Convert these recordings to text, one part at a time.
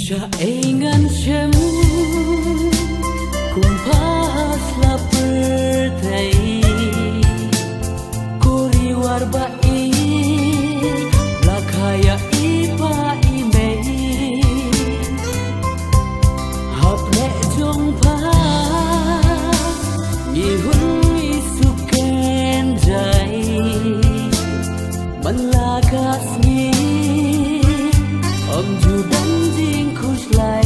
Ingat cemu kumpaslah pertai kuri warbai lakaya ipa imei hapne jongpa ihun isuken jai manlakas ni om judan jing khus lai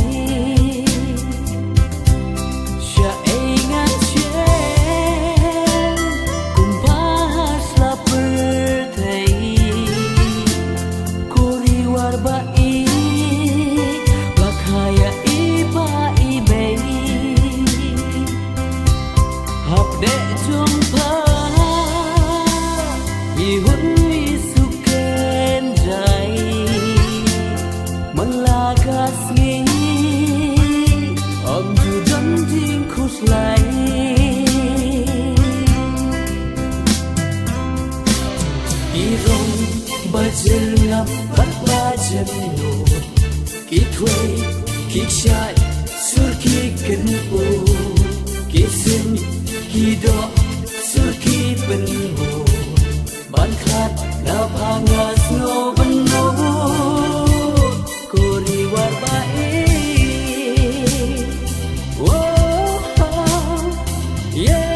Bajengap bat bajen no kitwe kikshai sur kikenpo kisin kido sur kipenho bankhat na pangas no benno kori warbae oh yeah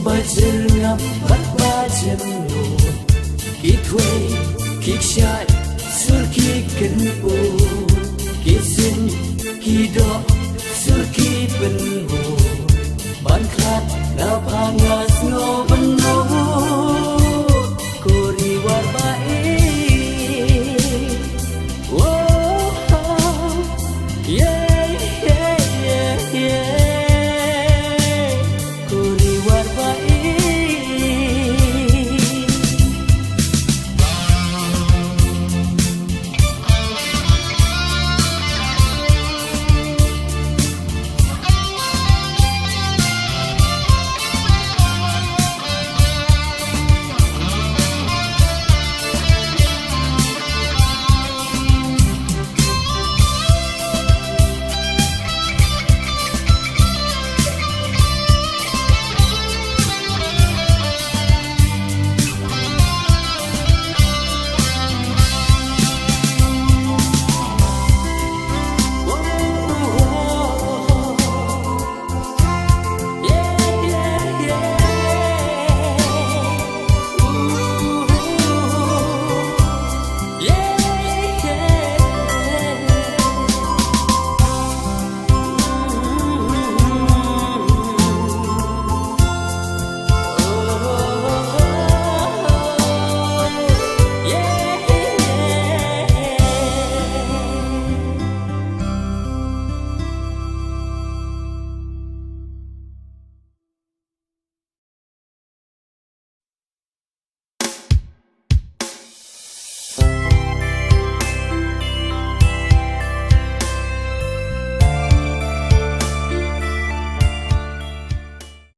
Bajengap bat bajen no kitwe kikshai sur kikenpo kisin kido sur kipenho